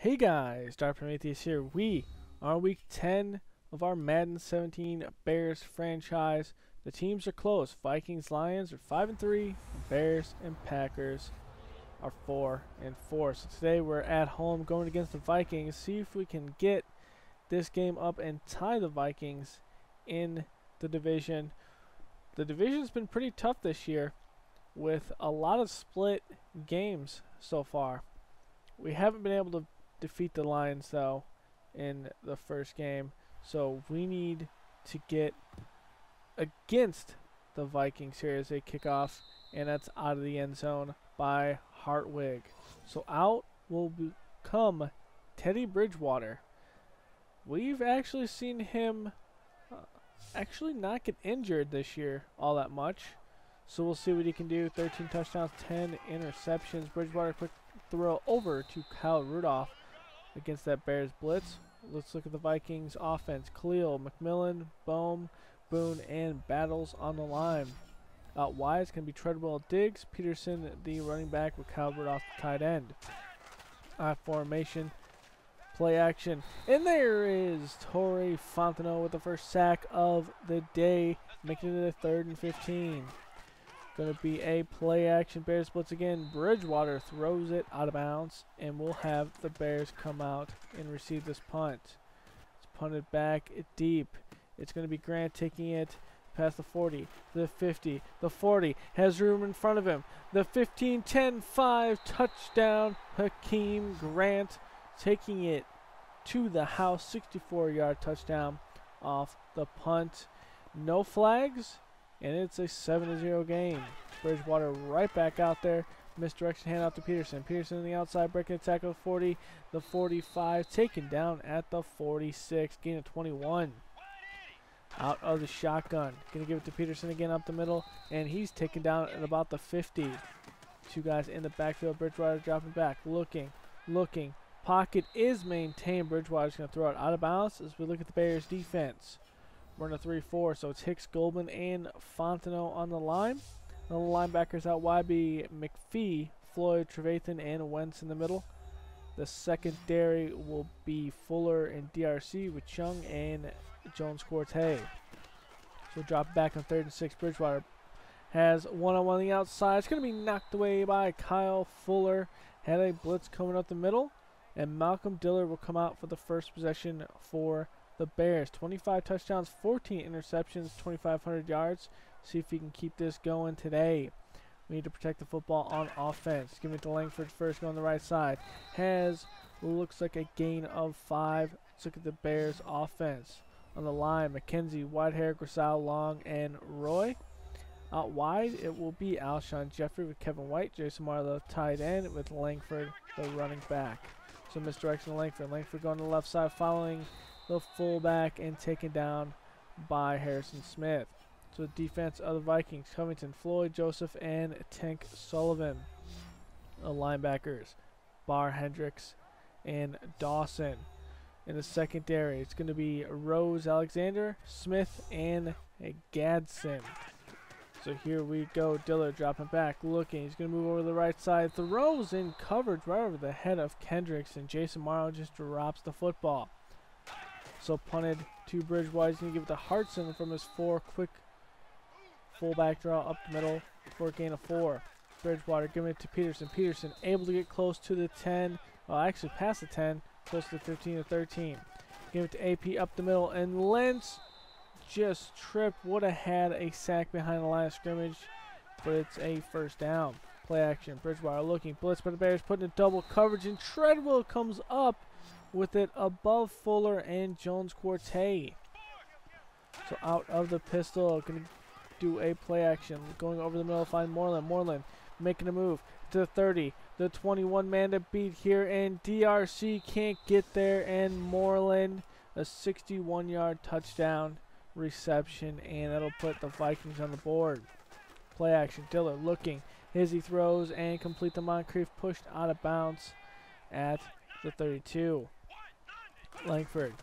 Hey guys, Dr. Prometheus here. We are week 10 of our Madden 17 Bears franchise. The teams are close. Vikings, Lions are 5-3. Bears and Packers are 4-4. So today we're at home going against the Vikings. See if we can get this game up and tie the Vikings in the division. The division's been pretty tough this year with a lot of split games so far. We haven't been able to defeat the Lions though in the first game, so we need to get against the Vikings here as they kick off, and that's out of the end zone by Hartwig. So out will come Teddy Bridgewater. We've actually seen him actually not get injured this year all that much, so we'll see what he can do. 13 touchdowns, 10 interceptions. Bridgewater quick throw over to Kyle Rudolph against that Bears blitz. Let's look at the Vikings offense. Khalil, McMillan, Bohm, Boone, and Battles on the line. Out wide, it's going to be Treadwell, Diggs, Peterson, the running back, with Kyle Rudolph, the tight end. Formation, play action. And there is Torrey Fontenot with the first sack of the day, making it a 3rd and 15. Going to be a play action Bears blitz again. Bridgewater throws it out of bounds, and we'll have the Bears come out and receive this punt. It's punted back deep. It's going to be Grant taking it past the 40, the 50, the 40. Has room in front of him. The 15, 10, 5, touchdown. Hakeem Grant taking it to the house. 64-yard touchdown off the punt. No flags. And it's a 7-0 game. Bridgewater right back out there. Misdirection handoff to Peterson. Peterson on the outside, breaking the tackle. 40, the 45, taken down at the 46. Gain of 21. Out of the shotgun. Going to give it to Peterson again up the middle. And he's taken down at about the 50. Two guys in the backfield. Bridgewater dropping back. Looking. Pocket is maintained. Bridgewater's going to throw it out of bounds as we look at the Bears defense. We're in a 3-4, so it's Hicks, Goldman, and Fontenot on the line. The linebackers out wide be McPhee, Floyd, Trevathan, and Wentz in the middle. The secondary will be Fuller and DRC with Chung and Jones-Quartey. So drop back on 3rd and 6. Bridgewater has one-on-one on the outside. It's going to be knocked away by Kyle Fuller. Had a blitz coming up the middle, and Malcolm Dillard will come out for the first possession for the Bears. 25 touchdowns, 14 interceptions, 2,500 yards. See if he can keep this going today. We need to protect the football on offense. Give it to Langford first, going on the right side. Has looks like a gain of 5. Let's look at the Bears offense. On the line, McKenzie, Whitehair, Grisal, Long, and Roy. Out wide, it will be Alshon Jeffrey with Kevin White, Jason Marlowe tight end with Langford, the running back. So misdirection to Langford. Langford going to the left side, following the fullback, and taken down by Harrison Smith. So the defense of the Vikings, Covington, Floyd, Joseph, and Tank Sullivan. The linebackers, Barr, Hendricks, and Dawson. In the secondary, it's going to be Rose, Alexander, Smith, and Gadsden. So here we go. Dillard dropping back, looking. He's going to move over to the right side. Throws in coverage right over the head of Kendricks, and Jason Morrow just drops the football. So punted to Bridgewater. He's going to give it to Hartson from his 4. Quick fullback draw up the middle for a gain of 4. Bridgewater giving it to Peterson. Peterson able to get close to the 10. Well, actually past the 10. Close to the 15 or 13. Give it to AP up the middle. And Lentz just tripped. Would have had a sack behind the line of scrimmage. But it's a first down. Play action. Bridgewater looking. Blitz by the Bears. Putting in double coverage. And Treadwell comes up with it above Fuller and Jones-Quartey. So out of the pistol, going to do a play action. Going over the middle to find Moreland. Moreland making a move to the 30. The 21 man to beat here, and DRC can't get there, and Moreland, a 61-yard touchdown reception, and that'll put the Vikings on the board. Play action. Dillard looking. Hizzy throws and complete the Moncrief, pushed out of bounds at the 32. Langford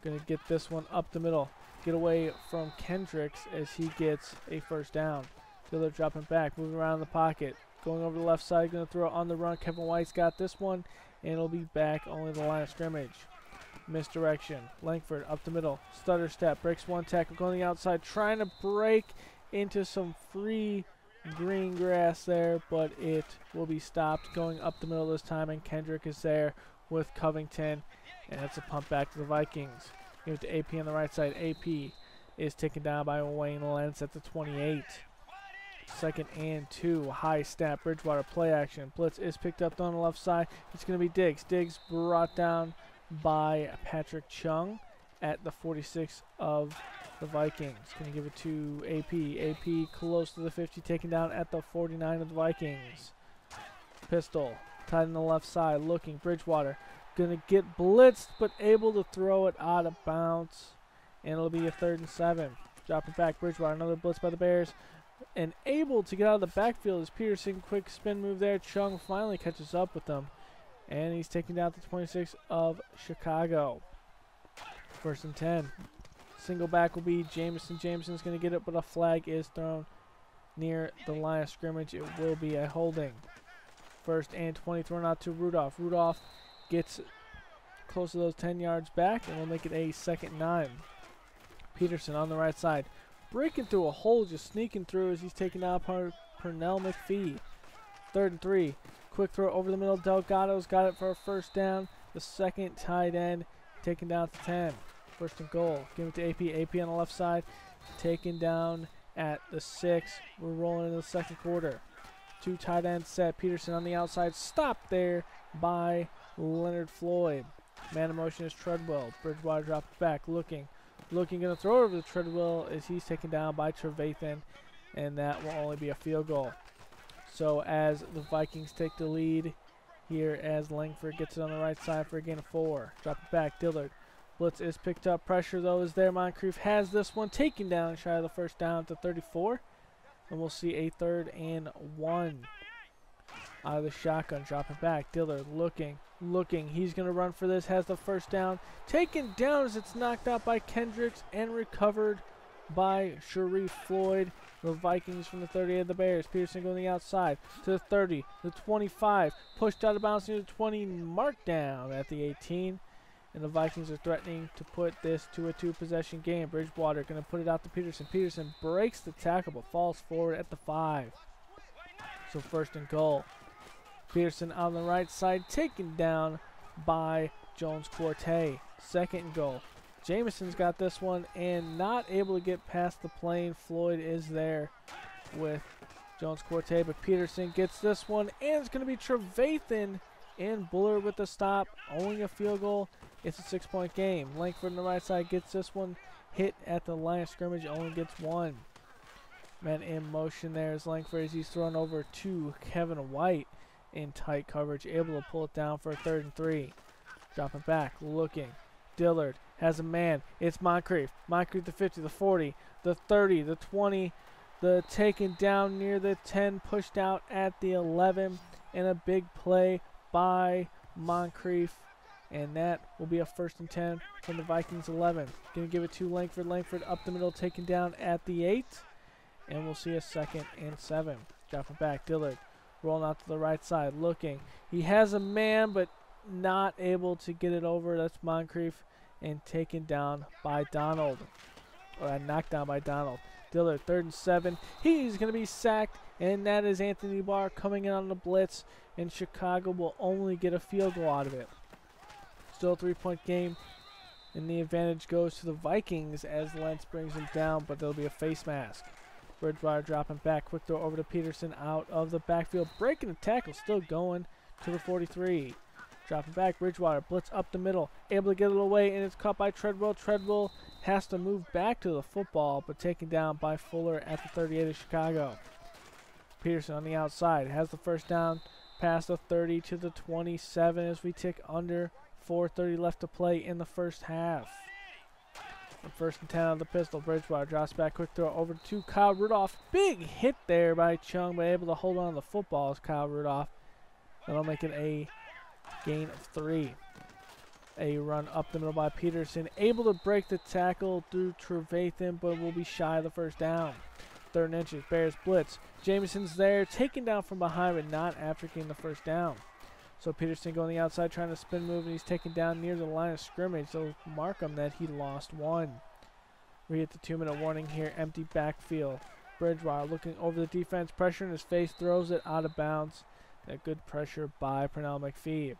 going to get this one up the middle. Get away from Kendricks as he gets a first down. Dillard dropping back, moving around in the pocket. Going over the left side, going to throw it on the run. Kevin White's got this one, and it'll be back only the line of scrimmage. Misdirection. Langford up the middle. Stutter step. Breaks one tackle. Going the outside. Trying to break into some free green grass there, but it will be stopped. Going up the middle this time, and Kendrick is there with Covington. And it's a pump back to the Vikings. Give it to AP on the right side. AP is taken down by Wayne Lentz at the 28. 2nd and 2. High snap. Bridgewater play action. Blitz is picked up on the left side. It's going to be Diggs. Diggs brought down by Patrick Chung at the 46 of the Vikings. Going to give it to AP. AP close to the 50, taken down at the 49 of the Vikings. Pistol tied on the left side, looking. Bridgewater going to get blitzed, but able to throw it out of bounds, and it'll be a 3rd and 7. Dropping back, Bridgewater, another blitz by the Bears, and able to get out of the backfield is Peterson. Quick spin move there. Chung finally catches up with them, and he's taken down to the 26 of Chicago. 1st and 10. Single back will be Jameson. Jameson's going to get it, but a flag is thrown near the line of scrimmage. It will be a holding. 1st and 20 thrown out to Rudolph. Rudolph gets close to those 10 yards back, and we'll make it a 2nd and 9. Peterson on the right side, breaking through a hole, just sneaking through as he's taken out Pernell McPhee. 3rd and 3. Quick throw over the middle. Delgado's got it for a 1st down. The 2nd tight end taken down to 10. 1st and goal. Give it to AP. AP on the left side, taken down at the 6. We're rolling into the 2nd quarter. 2 tight ends set. Peterson on the outside, stopped there by Leonard Floyd. Man in motion is Treadwell. Bridgewater drops back, looking, going to throw over the Treadwell as he's taken down by Trevathan, and that will only be a field goal. So as the Vikings take the lead here, as Langford gets it on the right side for a gain of 4. Drop it back, Dillard. Blitz is picked up. Pressure, though, is there. Moncrief has this one taken down shy of the 1st down to 34. And we'll see a 3rd and 1 out of the shotgun. Drop it back. Dillard looking. He's going to run for this. Has the 1st down. Taken down as it's knocked out by Kendricks and recovered by Sharif Floyd. The Vikings from the 38 of the Bears. Peterson going the outside to the 30, the 25. Pushed out of bounds near the 20. Marked down at the 18. And the Vikings are threatening to put this to a 2-possession game. Bridgewater going to put it out to Peterson. Peterson breaks the tackle but falls forward at the 5. So 1st and goal. Peterson on the right side, taken down by Jones-Quartey. 2nd and goal. Jameson's got this one and not able to get past the plane. Floyd is there with Jones-Quartey, but Peterson gets this one, and it's going to be Trevathan and Bullard with the stop, owing a field goal. It's a 6-point game. Langford on the right side gets this one, hit at the line of scrimmage, only gets 1. Man in motion there is Langford as he's thrown over to Kevin White in tight coverage, able to pull it down for a 3rd and 3. Dropping back, looking. Dillard has a man. It's Moncrief. Moncrief the 50, the 40, the 30, the 20, the taken down near the 10, pushed out at the 11, and a big play by Moncrief. And that will be a 1st and 10 from the Vikings 11. Going to give it to Langford. Langford up the middle, taken down at the 8. And we'll see a 2nd and 7. Dropping back, Dillard rolling out to the right side, looking. He has a man, but not able to get it over. That's Moncrief, and taken down by Donald. Or knocked down by Donald. Dillard, 3rd and 7. He's going to be sacked, and that is Anthony Barr coming in on the blitz, and Chicago will only get a field goal out of it. Still a 3-point game, and the advantage goes to the Vikings as Lentz brings him down, but there'll be a face mask. Bridgewater dropping back. Quick throw over to Peterson out of the backfield. Breaking the tackle, still going to the 43. Dropping back, Bridgewater. Blitz up the middle. Able to get it away, and it's caught by Treadwell. Treadwell has to move back to the football, but taken down by Fuller at the 38 of Chicago. Peterson on the outside. Has the 1st down past the 30 to the 27 as we tick under 4:30 left to play in the 1st half. And 1st and 10 on the pistol. Bridgewater drops back. Quick throw over to Kyle Rudolph. Big hit there by Chung, but able to hold on to the football as Kyle Rudolph. That'll make it a gain of 3. A run up the middle by Peterson. Able to break the tackle through Trevathan, but will be shy of the 1st down. 3rd and inches. Bears blitz. Jameson's there. Taken down from behind, but not after getting the 1st down. So Peterson going the outside, trying to spin move, and he's taken down near the line of scrimmage. They'll mark him that he lost one. We hit the 2-minute warning here. Empty backfield. Bridgewater looking over the defense, pressure in his face, throws it out of bounds. That good pressure by Pernell McPhee.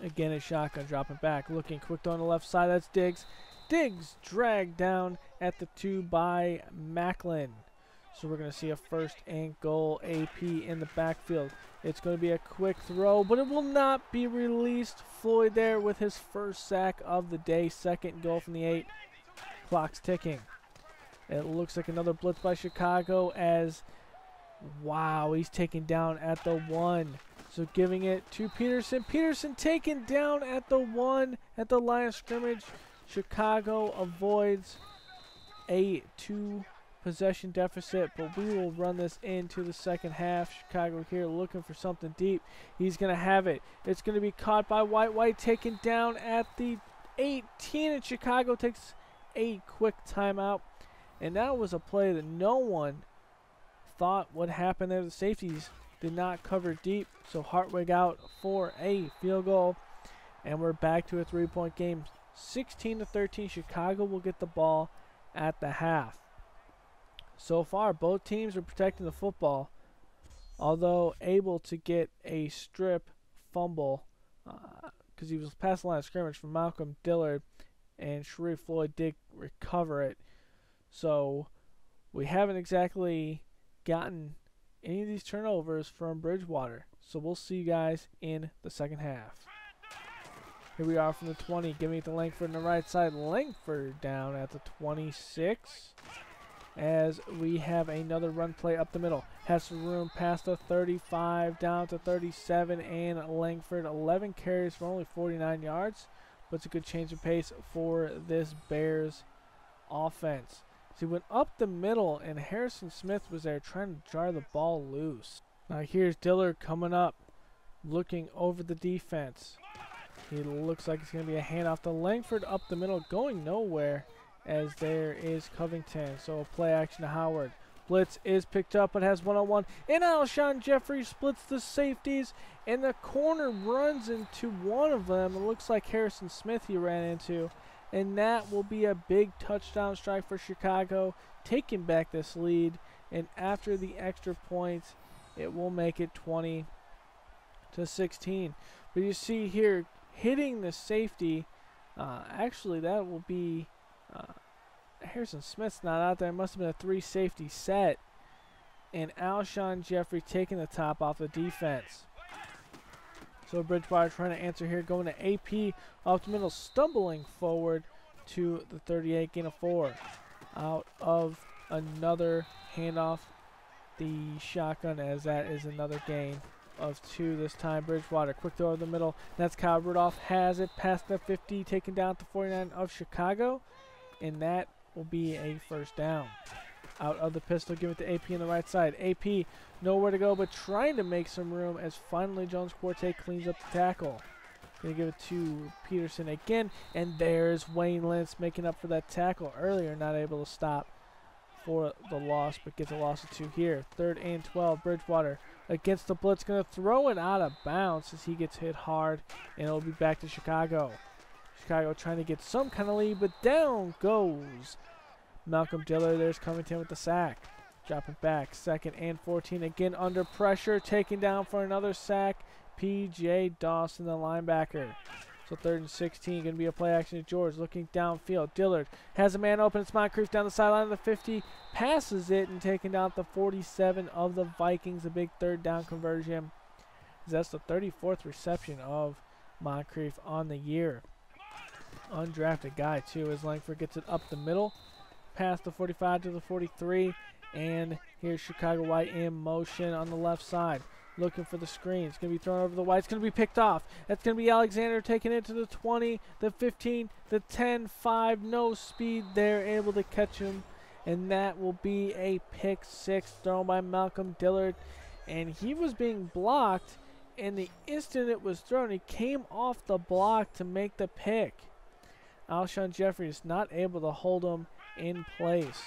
Again, a shotgun, dropping back, looking quick on the left side. That's Diggs. Diggs dragged down at the 2 by Macklin. So we're going to see a 1st and goal. AP in the backfield. It's going to be a quick throw, but it will not be released. Floyd there with his 1st sack of the day. 2nd goal from the 8. Clock's ticking. It looks like another blitz by Chicago as, wow, he's taken down at the 1. So giving it to Peterson. Peterson taken down at the 1 at the line of scrimmage. Chicago avoids a 2-possession deficit, but we will run this into the second half. Chicago here looking for something deep. He's going to have it. It's going to be caught by White. White taken down at the 18, and Chicago takes a quick timeout. And that was a play that no one thought would happen there. The safeties did not cover deep, so Hartwig out for a field goal. And we're back to a 3-point game. 16-13, Chicago will get the ball at the half. So far, both teams are protecting the football, although able to get a strip fumble because he was past the line of scrimmage from Malcolm Dillard, and Sharif Floyd did recover it. So we haven't exactly gotten any of these turnovers from Bridgewater. So we'll see you guys in the second half. Here we are from the 20, giving it to Langford on the right side. Langford down at the 26 as we have another run play up the middle. Has some room past the 35 down to 37, and Langford 11 carries for only 49 yards. But it's a good change of pace for this Bears offense. So he went up the middle, and Harrison Smith was there trying to jar the ball loose. Now here's Dillard coming up, looking over the defense. He looks like it's going to be a handoff to Langford up the middle, going nowhere as there is Covington. So a play action to Howard. Blitz is picked up, but has one-on-one. And Alshon Jeffrey splits the safeties, and the corner runs into one of them. It looks like Harrison Smith he ran into. And that will be a big touchdown strike for Chicago, taking back this lead. And after the extra points, it will make it 20-16. But you see here, hitting the safety, actually that will be Harrison Smith's not out there. It must have been a 3-safety set. And Alshon Jeffrey taking the top off the defense. So Bridgewater trying to answer here, going to AP off the middle, stumbling forward to the 38, gain of 4. Out of another handoff, the shotgun, as that is another gain of 2 this time. Bridgewater, quick throw in the middle. That's Kyle Rudolph, has it past the 50, taken down to 49 of Chicago. And that will be a first down. Out of the pistol, give it to AP on the right side. AP nowhere to go, but trying to make some room as finally Jones Quartet cleans up the tackle. Gonna give it to Peterson again, and there's Wayne Lentz making up for that tackle earlier, not able to stop for the loss, but gets a loss of 2 here. 3rd and 12, Bridgewater against the blitz, gonna throw it out of bounds as he gets hit hard, and it'll be back to Chicago. Chicago trying to get some kind of lead, but down goes Malcolm Dillard. There's Covington with the sack. Dropping back. 2nd and 14. Again under pressure. Taken down for another sack. P.J. Dawson, the linebacker. So 3rd and 16. Going to be a play action to George. Looking downfield. Dillard has a man open. It's Moncrief down the sideline of the 50. Passes it and taking down the 47 of the Vikings. A big 3rd down conversion. That's the 34th reception of Moncrief on the year. Undrafted guy too, as Langford gets it up the middle. Past the 45 to the 43, and here's Chicago White in motion on the left side, looking for the screen. It's going to be thrown over the White. It's going to be picked off. That's going to be Alexander taking it to the 20, the 15, the 10, 5. No speed there, able to catch him, and that will be a pick 6 thrown by Malcolm Dillard. And he was being blocked, and the instant it was thrown, he came off the block to make the pick. Alshon Jeffrey is not able to hold him in place.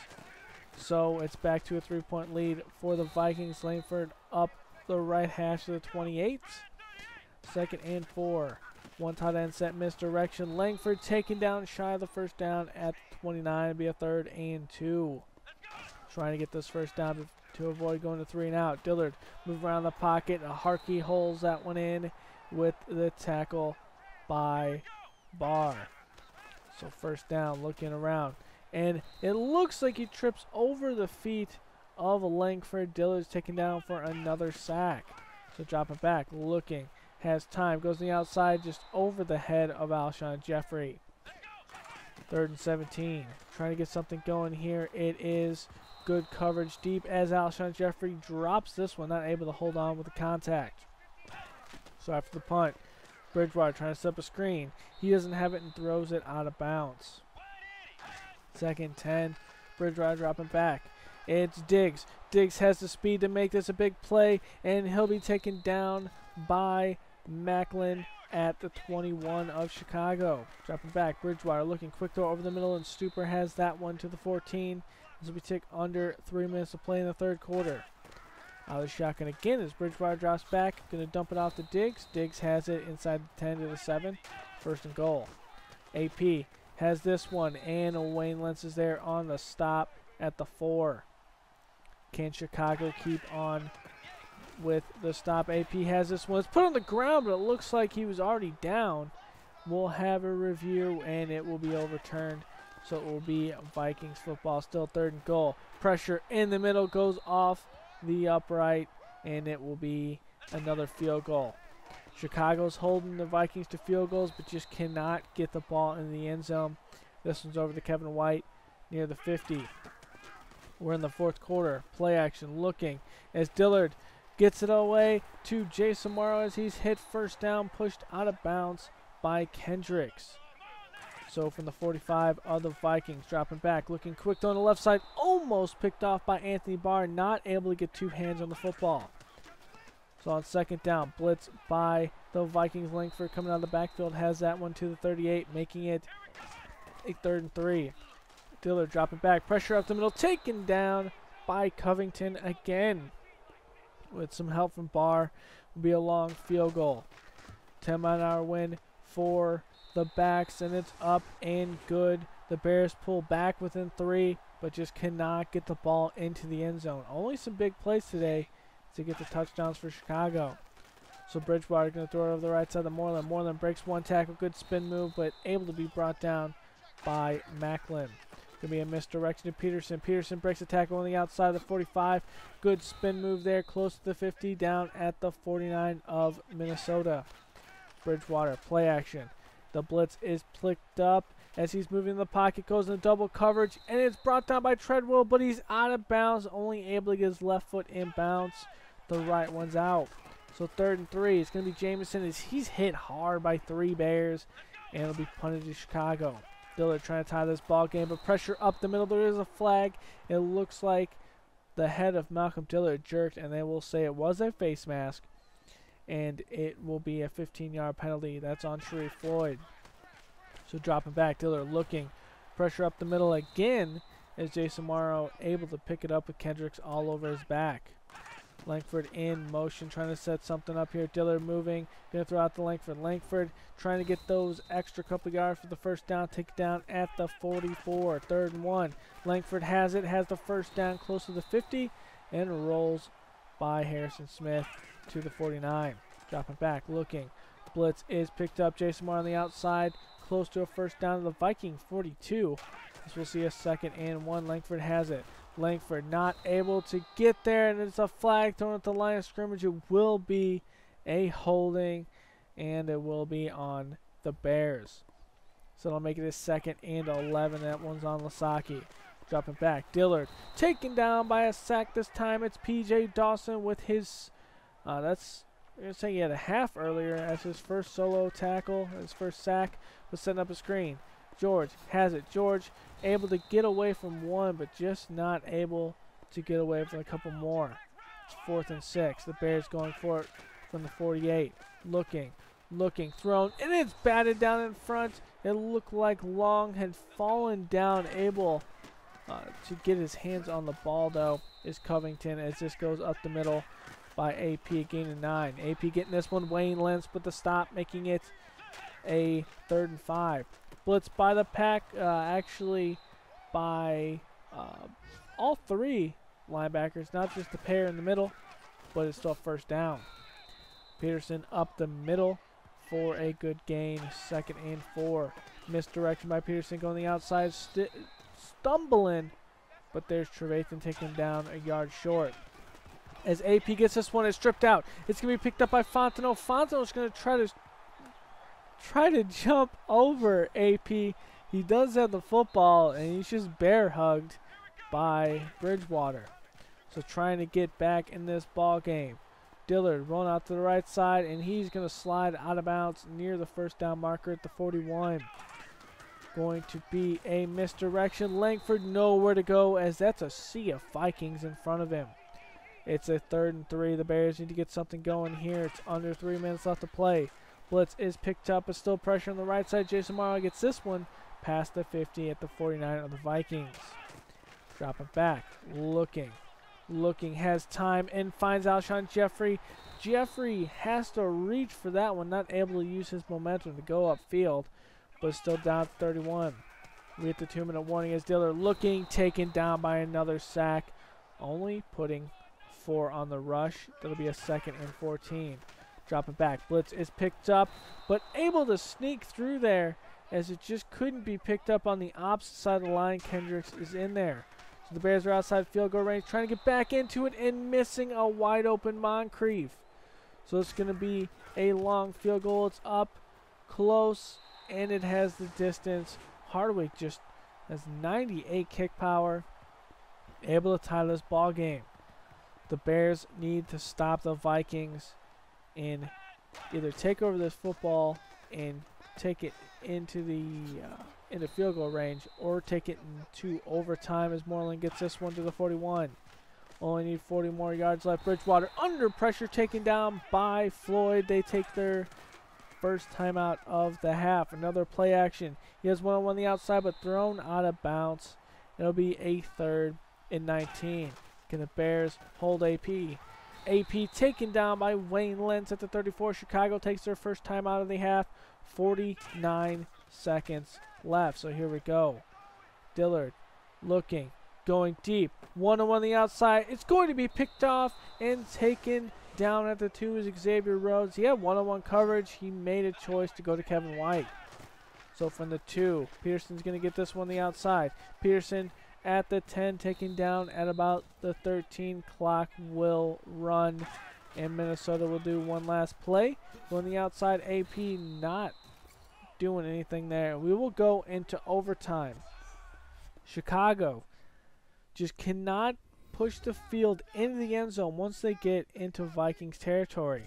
So it's back to a 3-point lead for the Vikings. Langford up the right hash of the 28. 2nd and 4. One tight end set misdirection. Langford taken down shy of the first down at 29. It'll be a 3rd and 2. Trying to get this first down to avoid going to 3 and out. Dillard move around the pocket. Harkey holds that one in with the tackle by Barr. So first down, looking around. And it looks like he trips over the feet of Langford. Dillard's taken down for another sack. So drop it back, looking, has time, goes to the outside just over the head of Alshon Jeffrey. 3rd and 17. Trying to get something going here. It is good coverage deep as Alshon Jeffrey drops this one, not able to hold on with the contact. So after the punt, Bridgewater trying to set up a screen. He doesn't have it and throws it out of bounds. 2nd 10. Bridgewater dropping back. It's Diggs. Diggs has the speed to make this a big play, and he'll be taken down by Macklin at the 21 of Chicago. Dropping back, Bridgewater looking, quick throw over the middle, and Stupor has that one to the 14. As we take under 3 minutes to play in the 3rd quarter. Out of the shotgun again as Bridgewater drops back. Going to dump it off to Diggs. Diggs has it inside the 10 to the 7. 1st and goal. AP has this one, and Wayne Lentz is there on the stop at the 4. Can Chicago keep on with the stop? AP has this one. It's put on the ground, but it looks like he was already down. We'll have a review, and it will be overturned. So it will be Vikings football. Still 3rd and goal. Pressure in the middle, goes off the upright, and it will be another field goal. Chicago's holding the Vikings to field goals, but just cannot get the ball in the end zone. This one's over to Kevin White near the 50. We're in the 4th quarter. Play action, looking as Dillard gets it away to Jason Morrow as he's hit first down, pushed out of bounds by Kendricks. So from the 45 of the Vikings, dropping back, looking quick on the left side, almost picked off by Anthony Barr, not able to get 2 hands on the football. So on 2nd down, blitz by the Vikings. Langford coming out of the backfield has that one to the 38, making it a 3rd and 3. Dillard dropping back, pressure up the middle, taken down by Covington again. With some help from Barr, will be a long field goal. 10-mile-an-hour win for the backs, and it's up and good. The Bears pull back within 3, but just cannot get the ball into the end zone. Only some big plays today to get the touchdowns for Chicago. So Bridgewater going to throw it over the right side of Moreland. Moreland breaks one tackle, good spin move, but able to be brought down by Macklin. Going to be a misdirection to Peterson. Peterson breaks the tackle on the outside of the 45. Good spin move there, close to the 50, down at the 49 of Minnesota. Bridgewater, play action. The blitz is picked up as he's moving in the pocket, goes into double coverage, and it's brought down by Treadwell, but he's out of bounds, only able to get his left foot in bounds. The right one's out. So 3rd and 3. It's going to be Jamison as he's hit hard by 3 Bears, and it'll be punted to Chicago. Dillard trying to tie this ball game, but pressure up the middle. There is a flag. It looks like the head of Malcolm Dillard jerked, and they will say it was a face mask, and it will be a 15-yard penalty. That's on Sharif Floyd. So dropping back, Dillard looking. Pressure up the middle again as Jason Morrow able to pick it up with Kendricks all over his back. Langford in motion, trying to set something up here. Dillard moving, going to throw out to Langford. Langford trying to get those extra couple yards for the first down. Take it down at the 44. 3rd and 1. Langford has it, has the first down close to the 50, and rolls by Harrison Smith to the 49. Dropping back, looking. Blitz is picked up. Jason Moore on the outside, close to a first down to the Viking 42. As we'll see a 2nd and 1. Langford has it. Langford not able to get there, and it's a flag thrown at the line of scrimmage. It will be a holding, and it will be on the Bears. So it'll make it a 2nd and 11. That one's on Lasaki. Dropping back. Dillard taken down by a sack this time. It's P.J. Dawson with his, I'm going to say he had a half earlier as his first solo tackle, his first sack, was setting up a screen. George has it. George able to get away from one, but just not able to get away from a couple more. It's 4th and 6. The Bears going for it from the 48. Looking, thrown, and it's batted down in front. It looked like Long had fallen down, able to get his hands on the ball, though, is Covington as this goes up the middle by AP, a gain of 9. AP getting this one. Waynes with the stop, making it a 3rd and 5. Blitz by the Pack, actually by all 3 linebackers, not just the pair in the middle, but it's still 1st down. Peterson up the middle for a good gain, 2nd and 4. Misdirection by Peterson going the outside, stumbling, but there's Trevathan taking him down a yard short. As AP gets this one, it's stripped out. It's going to be picked up by Fontenot. Fontenot's going to try to jump over AP. He does have the football, and he's just bear hugged by Bridgewater. So trying to get back in this ball game. Dillard rolling out to the right side, and he's going to slide out of bounds near the 1st down marker at the 41. Going to be a misdirection. Langford nowhere to go, as that's a sea of Vikings in front of him. It's a 3rd and 3. The Bears need to get something going here. It's under 3 minutes left to play. Blitz is picked up, but still pressure on the right side. Jason Morrow gets this one past the 50 at the 49 of the Vikings. Dropping back, looking, has time and finds Alshon Jeffrey. Jeffrey has to reach for that one, not able to use his momentum to go upfield, but still down to 31. We hit the 2-minute warning as Dillard looking, taken down by another sack, only putting 4 on the rush. That'll be a 2nd and 14. Dropping back, blitz is picked up, but able to sneak through there as it just couldn't be picked up on the opposite side of the line. Kendricks is in there. So the Bears are outside field goal range, trying to get back into it and missing a wide open Moncrief. So it's going to be a long field goal. It's up close, and it has the distance. Hardwick just has 98 kick power, able to tie this ball game. The Bears need to stop the Vikings and either take over this football and take it into field goal range, or take it into overtime as Moreland gets this one to the 41. Only need 40 more yards left. Bridgewater under pressure, taken down by Floyd. They take their 1st timeout of the half. Another play action. He has one on the outside, but thrown out of bounds. It'll be a 3rd and 19. Can the Bears hold AP? AP taken down by Waynes at the 34. Chicago takes their 1st timeout of the half. 49 seconds left. So here we go. Dillard looking, going deep. 1-on-1 on the outside. It's going to be picked off and taken down at the 2 is Xavier Rhodes. He had 1-on-1 coverage. He made a choice to go to Kevin White. So from the 2, Peterson's going to get this one on the outside. Peterson at the 10, taken down at about the 13. Clock will run, and Minnesota will do one last play. On the outside, AP not doing anything there. We will go into overtime. Chicago just cannot push the field into the end zone once they get into Vikings territory.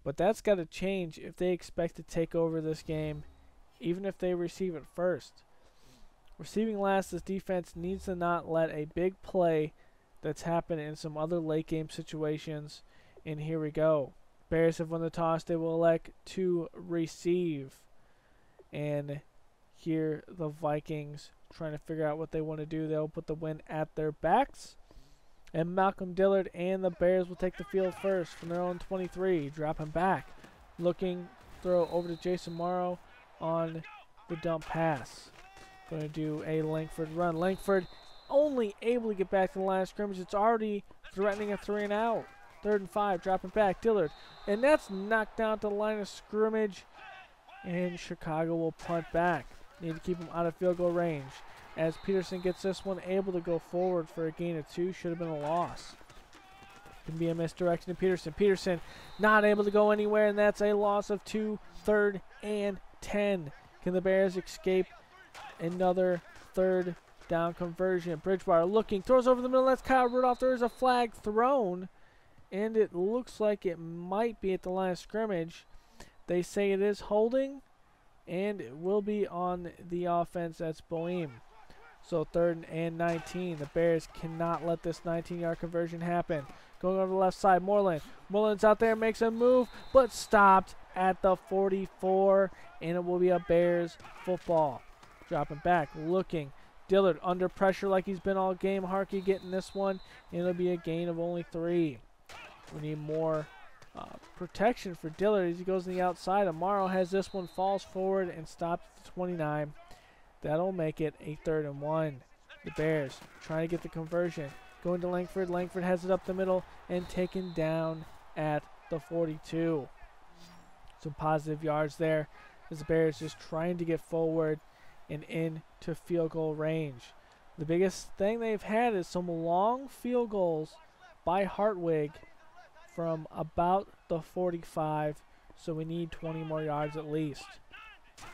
But that's got to change if they expect to take over this game, even if they receive it first. Receiving last, this defense needs to not let a big play that's happened in some other late game situations. And here we go. Bears have won the toss. They will elect to receive. And here the Vikings trying to figure out what they want to do. They'll put the win at their backs. And Malcolm Dillard and the Bears will take the field first from their own 23. Dropping back. Looking, throw over to Jason Morrow on the dump pass. Going to do a Langford run. Langford only able to get back to the line of scrimmage. It's already threatening a 3-and-out. 3rd and 5, dropping back. Dillard. And that's knocked down to the line of scrimmage. And Chicago will punt back. Need to keep him out of field goal range. As Peterson gets this one, able to go forward for a gain of 2. Should have been a loss. Can be a misdirection to Peterson. Peterson not able to go anywhere, and that's a loss of 2. 3rd and 10. Can the Bears escape another 3rd down conversion? Bridgewater looking, throws over the middle. That's Kyle Rudolph. There is a flag thrown, and it looks like it might be at the line of scrimmage. They say it is holding, and it will be on the offense. That's Boehm. So 3rd and 19. The Bears cannot let this 19-yard conversion happen. Going over the left side, Moreland. Moreland's out there, makes a move, but stopped at the 44, and it will be a Bears football. Dropping back, looking. Dillard under pressure like he's been all game. Harkey getting this one, and it'll be a gain of only 3. We need more protection for Dillard as he goes on the outside. Amaro has this one, falls forward and stops at the 29. That'll make it a 3rd and 1. The Bears trying to get the conversion. Going to Langford. Langford has it up the middle and taken down at the 42. Some positive yards there as the Bears just trying to get forward and into field goal range. The biggest thing they've had is some long field goals by Hartwig from about the 45, so we need 20 more yards at least.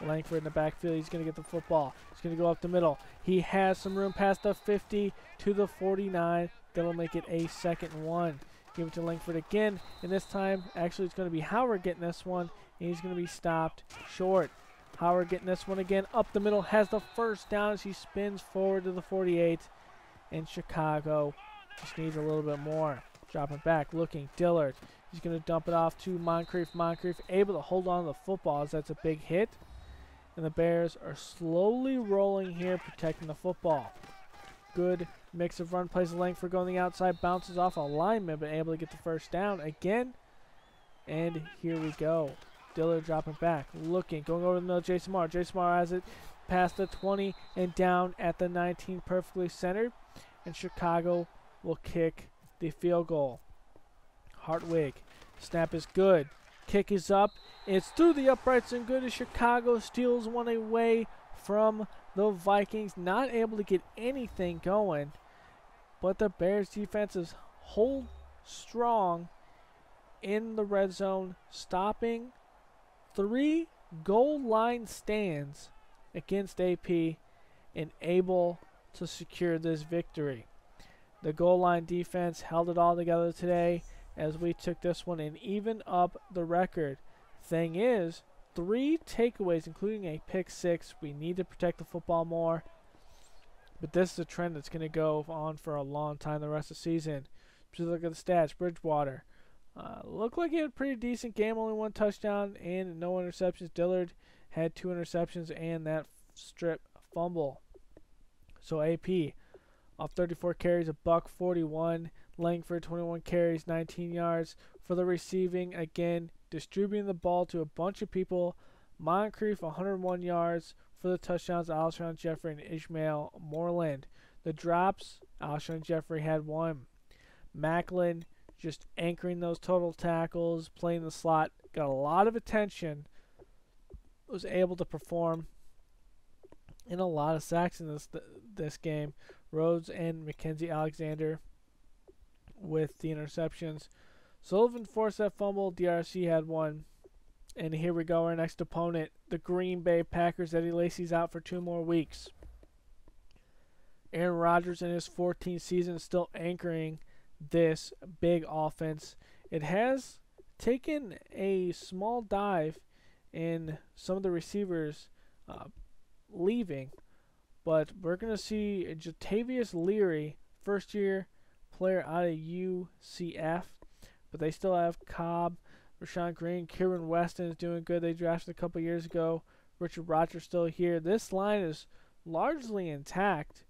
Langford in the backfield, he's going to get the football. He's going to go up the middle. He has some room past the 50 to the 49. That'll make it a 2nd and 1. Give it to Langford again, and this time, actually, it's going to be Howard getting this one, and he's going to be stopped short. Howard getting this one again, up the middle, has the 1st down as he spins forward to the 48, and Chicago just needs a little bit more. Dropping back, looking, Dillard. He's going to dump it off to Moncrief. Moncrief able to hold on to the football as that's a big hit. And the Bears are slowly rolling here, protecting the football. Good mix of run plays. Langford going the outside, bounces off a lineman, but able to get the 1st down again. And here we go. Dillard dropping back, looking, going over to the middle. Jason Marr. Jason Marr has it past the 20 and down at the 19, perfectly centered. And Chicago will kick the field goal. Hartwig. Snap is good. Kick is up. It's through the uprights and good as Chicago steals one away from the Vikings. Not able to get anything going. But the Bears defenses hold strong in the red zone, stopping 3 goal line stands against AP and able to secure this victory. The goal line defense held it all together today as we took this one and even up the record. Thing is, 3 takeaways, including a pick 6. We need to protect the football more. But this is a trend that's going to go on for a long time the rest of the season. Just look at the stats. Bridgewater. Looked like he had a pretty decent game. Only 1 touchdown and no interceptions. Dillard had 2 interceptions and that strip fumble. So AP off 34 carries, $141. Langford 21 carries, 19 yards. For the receiving, again, distributing the ball to a bunch of people. Moncrief 101 yards. For the touchdowns, Alshon Jeffrey and Ishmael Moreland. The drops, Alshon Jeffrey had 1. Macklin just anchoring those total tackles, playing the slot, got a lot of attention, was able to perform in a lot of sacks in this game. Rhodes and Mackenzie Alexander with the interceptions. Sullivan forced that fumble. DRC had 1. And here we go, our next opponent, the Green Bay Packers. Eddie Lacy's out for 2 more weeks. Aaron Rodgers in his 14th season still anchoring this big offense. It has taken a small dive in some of the receivers leaving, but we're going to see Jatavius Leary, first-year player out of UCF, but they still have Cobb, Rashawn Green, Kieran Weston is doing good. They drafted a couple years ago. Richard Rodgers still here. This line is largely intact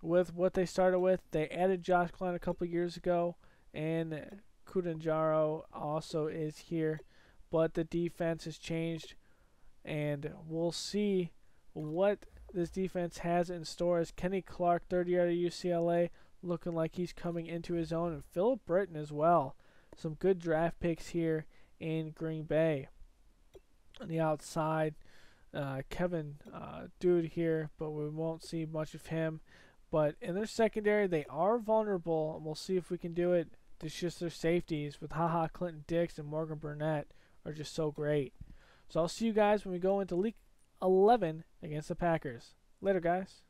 with what they started with. They added Josh Klein a couple years ago, and Kudanjaro also is here. But the defense has changed, and we'll see what this defense has in store as Kenny Clark, 30 out of UCLA, looking like he's coming into his own, and Philip Britton as well. Some good draft picks here in Green Bay. On the outside, Kevin Dude here, but we won't see much of him. But in their secondary, they are vulnerable, and we'll see if we can do it. It's just their safeties with Clinton Dix and Morgan Burnett are just so great. So I'll see you guys when we go into Week 11 against the Packers. Later, guys.